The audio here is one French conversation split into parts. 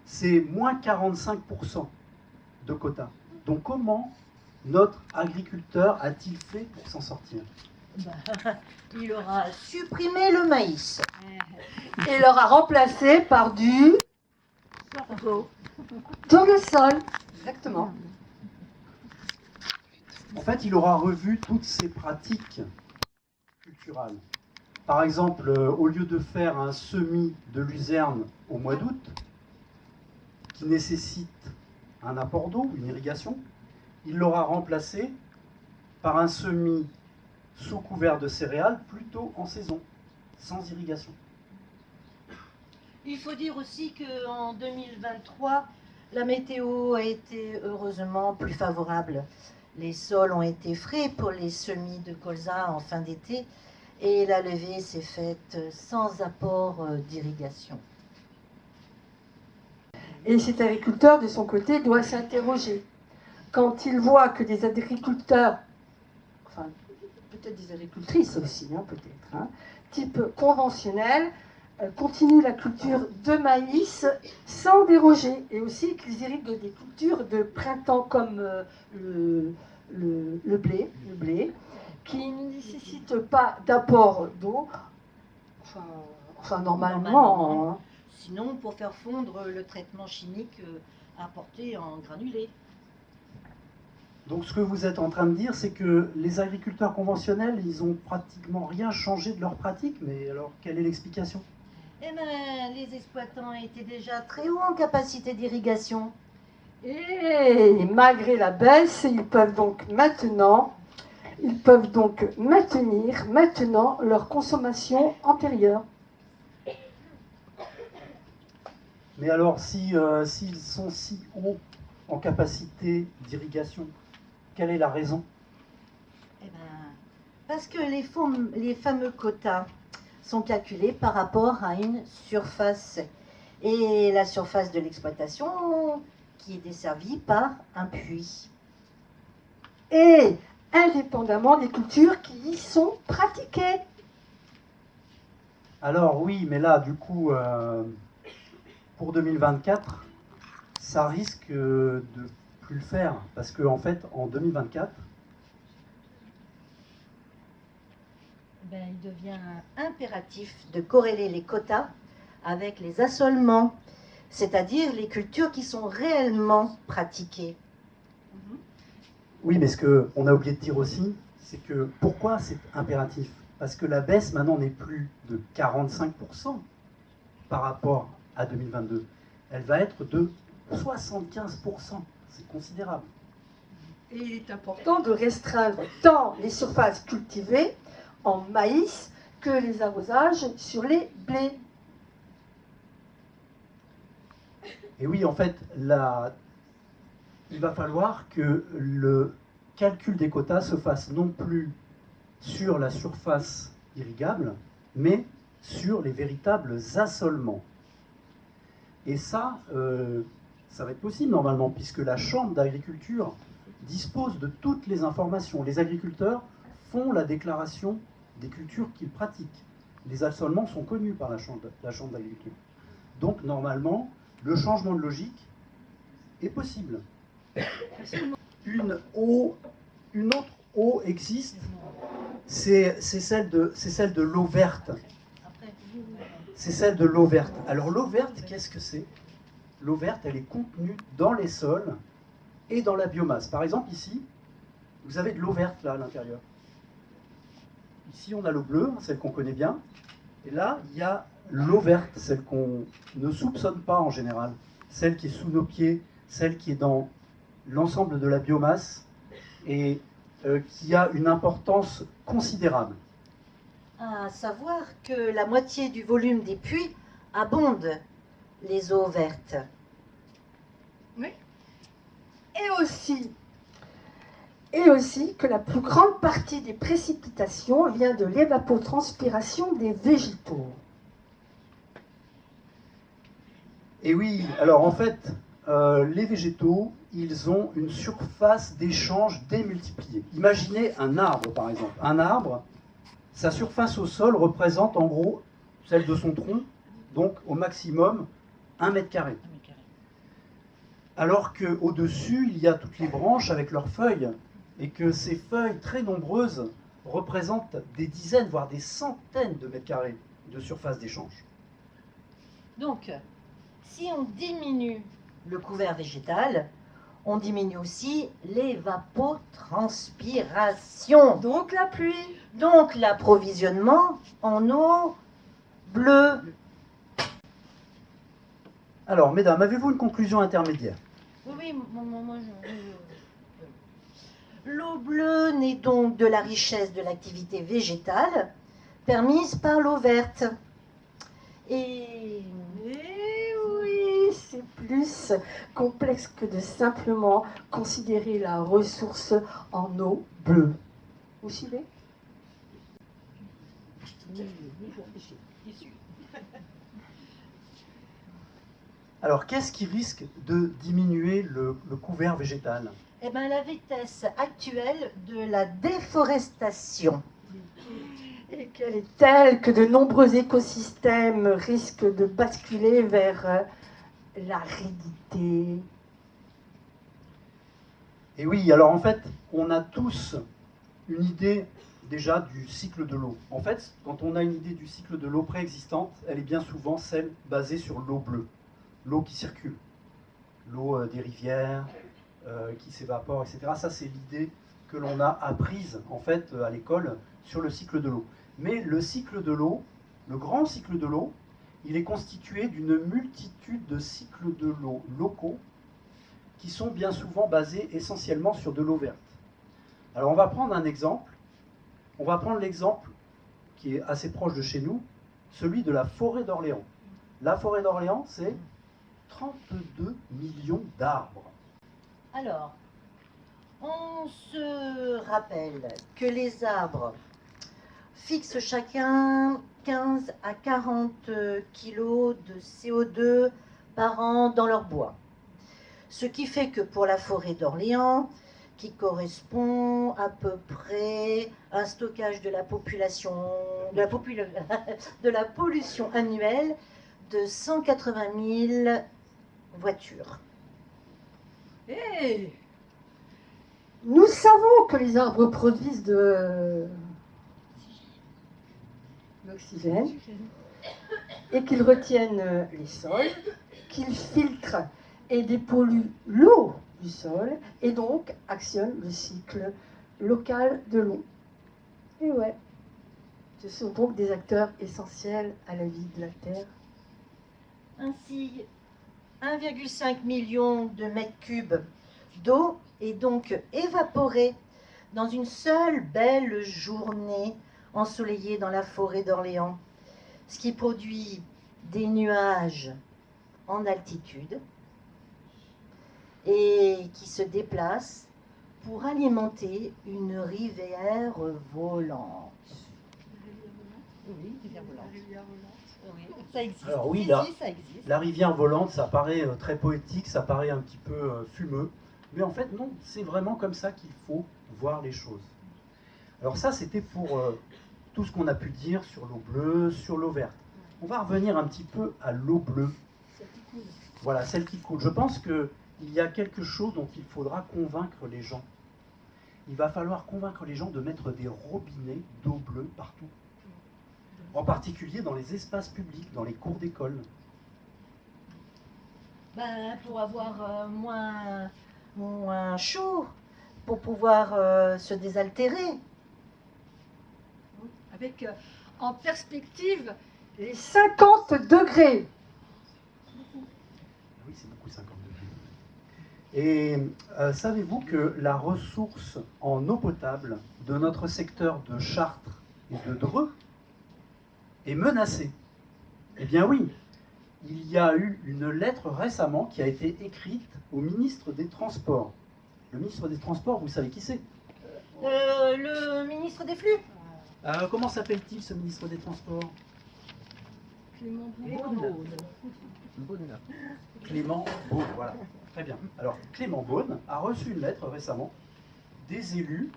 c'est moins 45% de quotas. Donc comment notre agriculteur a-t-il fait pour s'en sortir? Il aura supprimé le maïs Et l'aura remplacé par du tournesol. Exactement. En fait, il aura revu toutes ces pratiques culturelles. Par exemple, au lieu de faire un semis de luzerne au mois d'août, qui nécessite un apport d'eau, une irrigation, il l'aura remplacé par un semis sous couvert de céréales plutôt en saison, sans irrigation. Il faut dire aussi qu'en 2023, la météo a été heureusement plus favorable. Les sols ont été frais pour les semis de colza en fin d'été et la levée s'est faite sans apport d'irrigation. Et cet agriculteur, de son côté, doit s'interroger. Quand il voit que des agriculteurs, enfin peut-être des agricultrices aussi, peut-être, type conventionnel, continuent la culture de maïs sans déroger, et aussi qu'ils irriguent des cultures de printemps comme le blé, qui ne nécessitent pas d'apport d'eau, enfin normalement. Sinon, pour faire fondre le traitement chimique apporté en granulé. Donc ce que vous êtes en train de dire, c'est que les agriculteurs conventionnels, ils n'ont pratiquement rien changé de leur pratique, mais alors quelle est l'explication? Eh bien, les exploitants étaient déjà très hauts en capacité d'irrigation. Et malgré la baisse, ils peuvent donc maintenir maintenant leur consommation antérieure. Mais alors, s'ils sont si hauts en capacité d'irrigation, quelle est la raison? Eh bien, parce que les fameux quotas sont calculés par rapport à une surface. Et la surface de l'exploitation qui est desservie par un puits. Et indépendamment des cultures qui y sont pratiquées. Alors oui, mais là, du coup, pour 2024, ça risque de plus le faire, parce qu'en fait, en 2024, il devient impératif de corréler les quotas avec les assolements, c'est-à-dire les cultures qui sont réellement pratiquées. Oui, mais ce qu'on a oublié de dire aussi, c'est que pourquoi c'est impératif? Parce que la baisse maintenant n'est plus de 45% par rapport à 2022. Elle va être de 75%. C'est considérable. Et il est important de restreindre tant les surfaces cultivées en maïs que les arrosages sur les blés. Et oui, en fait, il va falloir que le calcul des quotas se fasse non plus sur la surface irrigable, mais sur les véritables assolements. Et ça va être possible normalement, puisque la Chambre d'agriculture dispose de toutes les informations. Les agriculteurs font la déclaration des cultures qu'ils pratiquent. Les assolements sont connus par la Chambre d'agriculture. Donc normalement, le changement de logique est possible. Une autre eau existe, c'est celle de l'eau verte. C'est celle de l'eau verte. Alors l'eau verte, qu'est-ce que c'est? L'eau verte, elle est contenue dans les sols et dans la biomasse. Par exemple, ici, vous avez de l'eau verte là à l'intérieur. Ici, on a l'eau bleue, celle qu'on connaît bien. Et là, il y a l'eau verte, celle qu'on ne soupçonne pas en général. Celle qui est sous nos pieds, celle qui est dans l'ensemble de la biomasse et qui a une importance considérable. À savoir que la moitié du volume des puits abonde les eaux vertes. Oui. Et aussi que la plus grande partie des précipitations vient de l'évapotranspiration des végétaux. Et oui, alors en fait, les végétaux, ils ont une surface d'échange démultipliée. Imaginez un arbre, par exemple. Un arbre, sa surface au sol représente en gros celle de son tronc, donc au maximum 1 mètre carré. alors qu'au-dessus, il y a toutes les branches avec leurs feuilles, et que ces feuilles très nombreuses représentent des dizaines, voire des centaines de mètres carrés de surface d'échange. Donc, si on diminue le couvert végétal, on diminue aussi l'évapotranspiration. Donc la pluie. Donc l'approvisionnement en eau bleue. Alors, mesdames, avez-vous une conclusion intermédiaire? Oui, l'eau bleue naît donc de la richesse de l'activité végétale permise par l'eau verte. Et oui, c'est plus complexe que de simplement considérer la ressource en eau bleue. Vous suivez? Alors, qu'est-ce qui risque de diminuer le couvert végétal? Eh bien, la vitesse actuelle de la déforestation. Et qu'elle est telle que de nombreux écosystèmes risquent de basculer vers l'aridité. Et oui, alors en fait, on a tous une idée déjà du cycle de l'eau. En fait, quand on a une idée du cycle de l'eau préexistante, elle est bien souvent celle basée sur l'eau bleue, l'eau qui circule, l'eau des rivières qui s'évapore, etc. Ça, c'est l'idée que l'on a apprise en fait à l'école sur le cycle de l'eau. Mais le cycle de l'eau, le grand cycle de l'eau, il est constitué d'une multitude de cycles de l'eau locaux qui sont bien souvent basés essentiellement sur de l'eau verte. Alors on va prendre un exemple. On va prendre l'exemple qui est assez proche de chez nous, celui de la forêt d'Orléans. La forêt d'Orléans, c'est 32 millions d'arbres. Alors, on se rappelle que les arbres fixent chacun 15 à 40 kilos de CO2 par an dans leur bois. Ce qui fait que pour la forêt d'Orléans, qui correspond à peu près à un stockage de la pollution annuelle de 180 000 voitures. Et nous savons que les arbres produisent de l'oxygène et qu'ils retiennent les sols, qu'ils filtrent et dépolluent l'eau du sol et donc actionnent le cycle local de l'eau. Et ouais, ce sont donc des acteurs essentiels à la vie de la Terre. Ainsi, 1,5 million de mètres cubes d'eau est donc évaporée dans une seule belle journée ensoleillée dans la forêt d'Orléans, ce qui produit des nuages en altitude et qui se déplacent pour alimenter une rivière volante. Oui, rivière volante. Oui, ça existe. Alors oui, ça existe. La rivière volante, ça paraît très poétique, ça paraît un petit peu fumeux, mais en fait non, c'est vraiment comme ça qu'il faut voir les choses. Alors ça, c'était pour tout ce qu'on a pu dire sur l'eau bleue, sur l'eau verte. On va revenir un petit peu à l'eau bleue. Voilà, celle qui coule. Je pense qu'il y a quelque chose dont il faudra convaincre les gens. Il va falloir convaincre les gens de mettre des robinets d'eau bleue partout. En particulier dans les espaces publics, dans les cours d'école. Ben, pour avoir moins chaud, pour pouvoir se désaltérer. Avec en perspective les 50 degrés. Oui, c'est beaucoup 50 degrés. Et savez-vous que la ressource en eau potable de notre secteur de Chartres et de Dreux est menacée? Eh bien oui, il y a eu une lettre récemment qui a été écrite au ministre des Transports. Le ministre des Transports, vous savez qui c'est? Le ministre des Flux. Comment s'appelle-t-il ce ministre des Transports? Clément Beaune. Clément Beaune, voilà. Très bien. Alors, Clément Beaune a reçu une lettre récemment des élus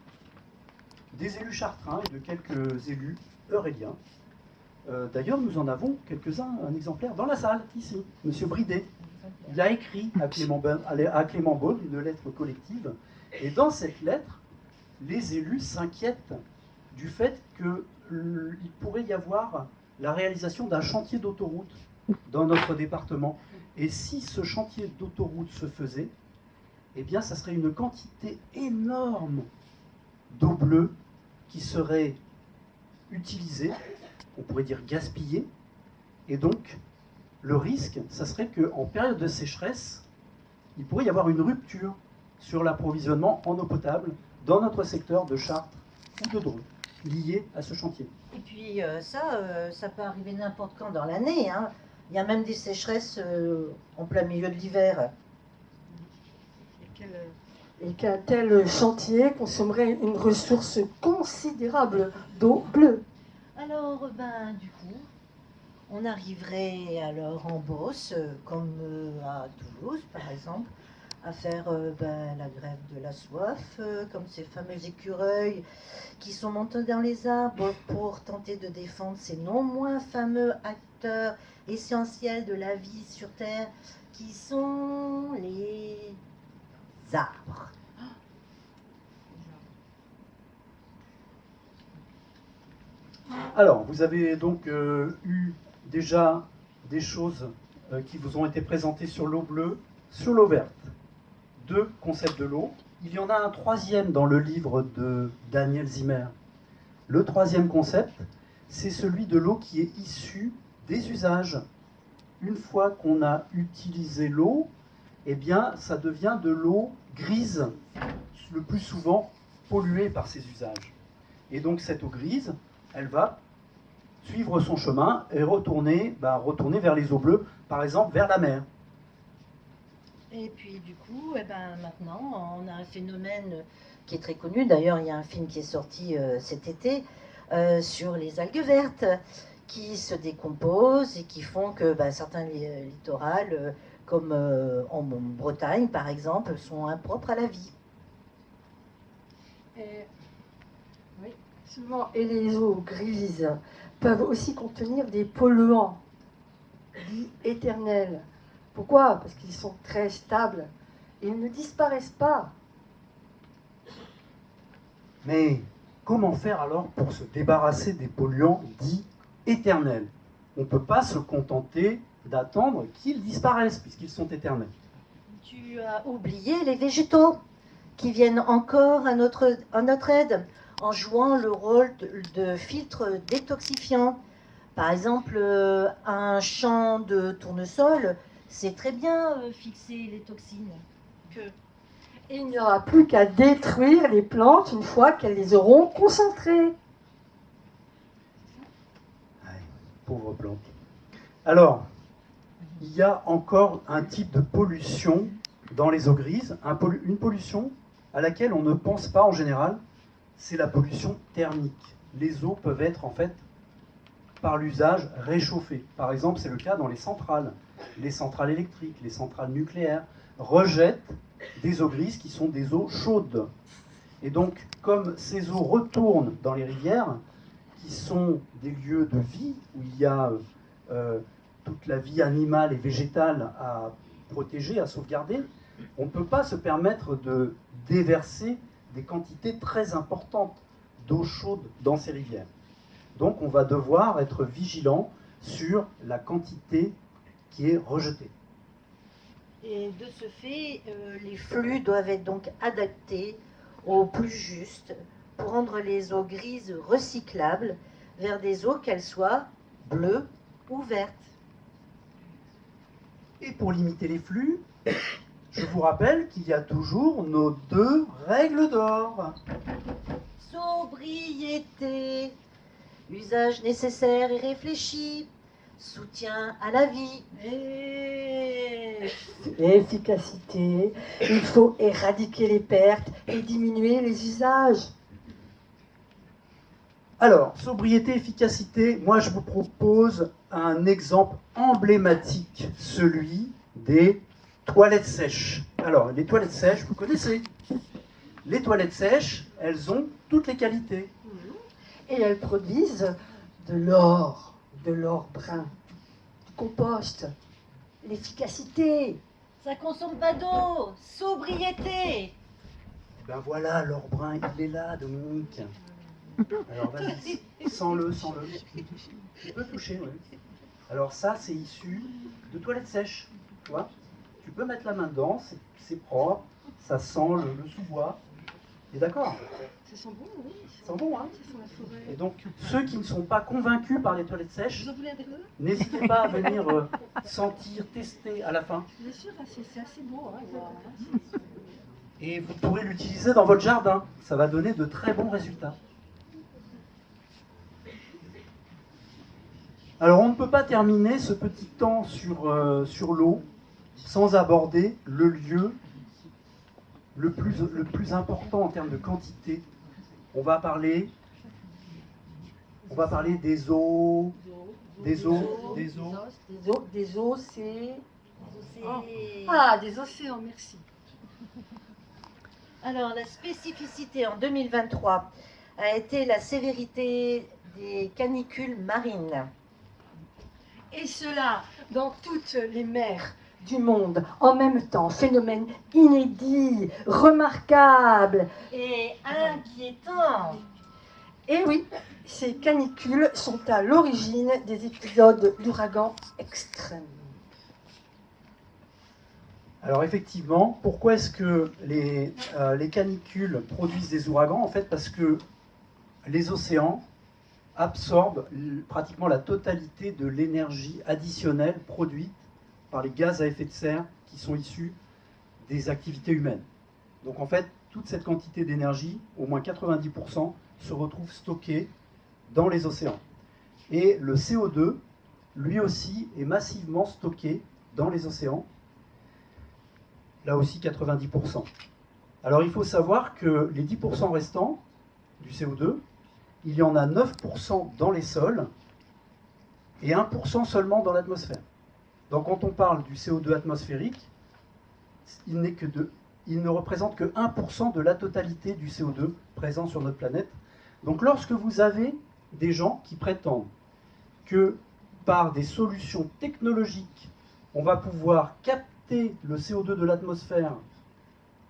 chartrains et de quelques élus euréliens. D'ailleurs, nous en avons quelques-uns, un exemplaire dans la salle, ici, Monsieur Bridet. il a écrit à Clément Beaune une lettre collective. Et dans cette lettre, les élus s'inquiètent du fait qu'il pourrait y avoir la réalisation d'un chantier d'autoroute dans notre département. Et si ce chantier d'autoroute se faisait, eh bien, ça serait une quantité énorme d'eau bleue qui serait utilisée, on pourrait dire gaspillée, et donc le risque, ça serait qu'en période de sécheresse, il pourrait y avoir une rupture sur l'approvisionnement en eau potable dans notre secteur de Chartres ou de Dreux, lié à ce chantier. Et puis ça peut arriver n'importe quand dans l'année, hein. Il y a même des sécheresses en plein milieu de l'hiver. Et qu'un tel chantier consommerait une ressource considérable d'eau bleue. Alors, du coup, on arriverait alors en Beauce, comme à Toulouse par exemple, à faire la grève de la soif, comme ces fameux écureuils qui sont montés dans les arbres pour tenter de défendre ces non moins fameux acteurs essentiels de la vie sur Terre, qui sont les arbres. Alors, vous avez donc eu déjà des choses qui vous ont été présentées sur l'eau bleue, sur l'eau verte. Deux concepts de l'eau. Il y en a un troisième dans le livre de Daniel Zimmer. Le troisième concept, c'est celui de l'eau qui est issue des usages. Une fois qu'on a utilisé l'eau, eh bien, ça devient de l'eau grise, le plus souvent polluée par ces usages. Et donc cette eau grise, elle va suivre son chemin et retourner vers les eaux bleues, par exemple vers la mer. Et puis du coup, maintenant, on a un phénomène qui est très connu. D'ailleurs, il y a un film qui est sorti cet été sur les algues vertes qui se décomposent et qui font que certains littorales, comme en Bretagne par exemple, sont impropres à la vie. Oui, absolument. Et les eaux grises peuvent aussi contenir des polluants dits éternels. Pourquoi? Parce qu'ils sont très stables. Ils ne disparaissent pas. Mais comment faire alors pour se débarrasser des polluants dits éternels? On ne peut pas se contenter d'attendre qu'ils disparaissent puisqu'ils sont éternels. Tu as oublié les végétaux qui viennent encore à notre aide en jouant le rôle de filtre détoxifiant. Par exemple, un champ de tournesol, c'est très bien fixer les toxines. Et il n'y aura plus qu'à détruire les plantes une fois qu'elles les auront concentrées. Pauvre plante. Alors, il y a encore un type de pollution dans les eaux grises, une pollution à laquelle on ne pense pas en général, c'est la pollution thermique. Les eaux peuvent être en fait, par l'usage, réchauffées. Par exemple, c'est le cas dans les centrales. Les centrales électriques, les centrales nucléaires rejettent des eaux grises qui sont des eaux chaudes. Et donc, comme ces eaux retournent dans les rivières, qui sont des lieux de vie où il y a toute la vie animale et végétale à protéger, à sauvegarder, on ne peut pas se permettre de déverser des quantités très importantes d'eau chaude dans ces rivières. Donc on va devoir être vigilant sur la quantité qui est rejetée. Et de ce fait, les flux doivent être donc adaptés au plus juste pour rendre les eaux grises recyclables vers des eaux, qu'elles soient bleues ou vertes. Et pour limiter les flux, je vous rappelle qu'il y a toujours nos deux règles d'or. Sobriété, usage nécessaire et réfléchi, soutien à la vie. Et efficacité, il faut éradiquer les pertes et diminuer les usages. Alors, sobriété, efficacité, moi je vous propose un exemple emblématique, celui des toilettes sèches. Alors, les toilettes sèches, vous connaissez. Les toilettes sèches, elles ont toutes les qualités. Et elles produisent de l'or brun, du compost, l'efficacité, Ça consomme pas d'eau. Sobriété. Ben voilà, l'or brun, il est là, Dominique. Alors vas-y, sens-le, sens-le. Tu peux toucher, oui. Alors ça, c'est issu de toilettes sèches, tu vois. Tu peux mettre la main dedans, c'est propre, ça sent le sous-bois. Et d'accord? Ça sent bon, oui. Ça sent bon, hein? Ça sent la forêt. Et donc, ceux qui ne sont pas convaincus par les toilettes sèches, Vous en voulez un verre? n'hésitez pas à venir sentir, tester à la fin. Bien sûr, c'est assez beau. Hein, Et vous pourrez l'utiliser dans votre jardin. Ça va donner de très bons résultats. Alors, on ne peut pas terminer ce petit temps sur l'eau sans aborder le lieu le plus important en termes de quantité. On va parler des eaux, Des eaux, c'est... Ah, des océans, merci. Alors, la spécificité en 2023 a été la sévérité des canicules marines. Et cela dans toutes les mers du monde, en même temps, phénomène inédit, remarquable. Et inquiétant. Et oui, ces canicules sont à l'origine des épisodes d'ouragans extrêmes. Alors effectivement, pourquoi est-ce que les canicules produisent des ouragans? En fait, parce que les océans absorbent pratiquement la totalité de l'énergie additionnelle produite par les gaz à effet de serre qui sont issus des activités humaines. Donc en fait, toute cette quantité d'énergie, au moins 90%, se retrouve stockée dans les océans. Et le CO2, lui aussi, est massivement stocké dans les océans. Là aussi 90%. Alors il faut savoir que les 10% restants du CO2, il y en a 9% dans les sols et 1% seulement dans l'atmosphère. Donc quand on parle du CO2 atmosphérique, il ne représente que 1% de la totalité du CO2 présent sur notre planète. Donc lorsque vous avez des gens qui prétendent que par des solutions technologiques, on va pouvoir capter le CO2 de l'atmosphère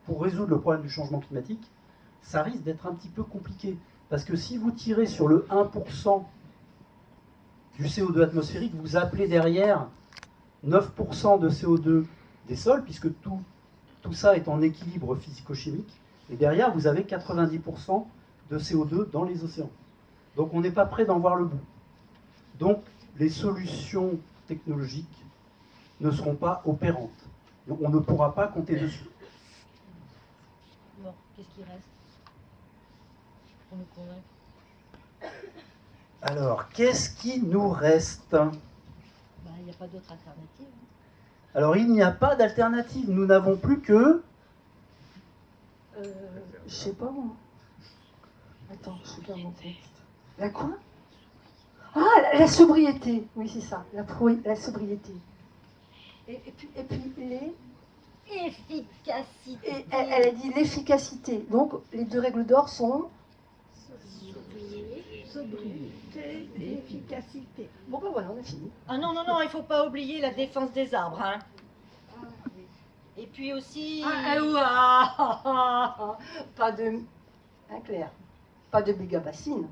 pour résoudre le problème du changement climatique, ça risque d'être un petit peu compliqué. Parce que si vous tirez sur le 1% du CO2 atmosphérique, vous appelez derrière 9% de CO2 des sols, puisque tout ça est en équilibre physico-chimique, et derrière vous avez 90% de CO2 dans les océans. Donc on n'est pas prêt d'en voir le bout. Donc les solutions technologiques ne seront pas opérantes. Donc, on ne pourra pas compter dessus. Bon, qu'est-ce qui reste pour nous convaincre? Alors, qu'est-ce qui nous reste? Il n'y a pas d'autre alternative. Alors, il n'y a pas d'alternative. Nous n'avons plus que... Je sais pas moi. Attends, je regarde mon texte. La quoi? Ah, la sobriété. Oui, c'est ça. La sobriété. Et puis les... Efficacité. Et elle a dit l'efficacité. Donc, les deux règles d'or sont... Sobriété et efficacité. Bon, ben voilà, on a fini. Ah non, non, non, il ne faut pas oublier la défense des arbres. Hein. Et puis aussi... Pas de... Hein, Claire? Pas de méga-bassines.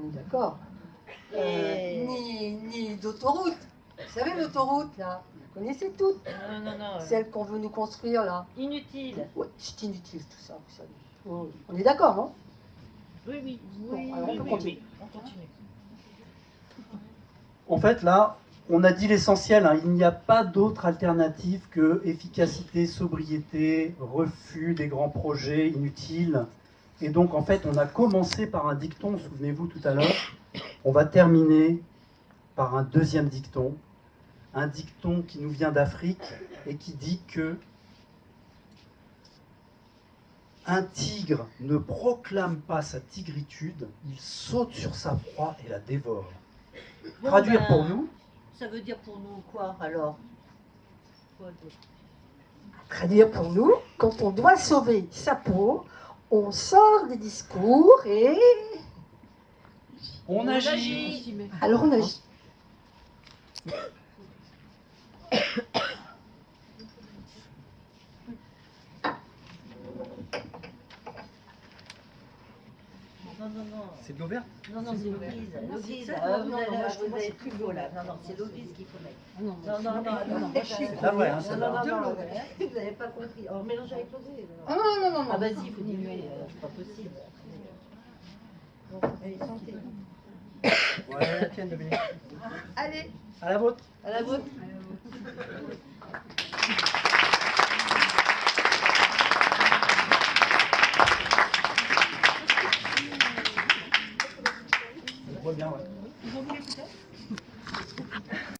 On est d'accord. Ni d'autoroute. Vous savez, l'autoroute, là, vous connaissez toutes. Non, non, non. Celle qu'on veut nous construire, là. Inutile. Oui, c'est inutile, tout ça, vous savez. Oh, on est d'accord, non? Oui, oui. Bon, alors on peut continuer. On continue. En fait, là, on a dit l'essentiel. Hein. Il n'y a pas d'autre alternative que efficacité, sobriété, refus des grands projets inutiles. Et donc, en fait, on a commencé par un dicton, souvenez-vous tout à l'heure. On va terminer par un deuxième dicton. Un dicton qui nous vient d'Afrique et qui dit que un tigre ne proclame pas sa tigritude, il saute sur sa proie et la dévore. Bon, Traduire pour nous. Ça veut dire pour nous quoi alors? Quoi d'autre? Traduire pour nous, quand on doit sauver sa peau, on sort des discours et... On agit. Alors on agit. non, non. C'est de l'eau verte? Non, non, c'est l'eau grise. L'eau grise, c'est vous ça, non, avez plus beau là. Non, non, c'est l'eau grise qu'il faut mettre. Non, Non, non, non, non. C'est la vraie, hein, Non, celle-là. non, non, vous n'avez pas compris. Alors, mélangez avec l'eau grise. Ah non, non, non, non. Ah, vas-y, vous diluez, c'est pas possible. Bon, allez, santé. Ouais, la tienne, Dominique. Allez, À la vôtre. à la vôtre.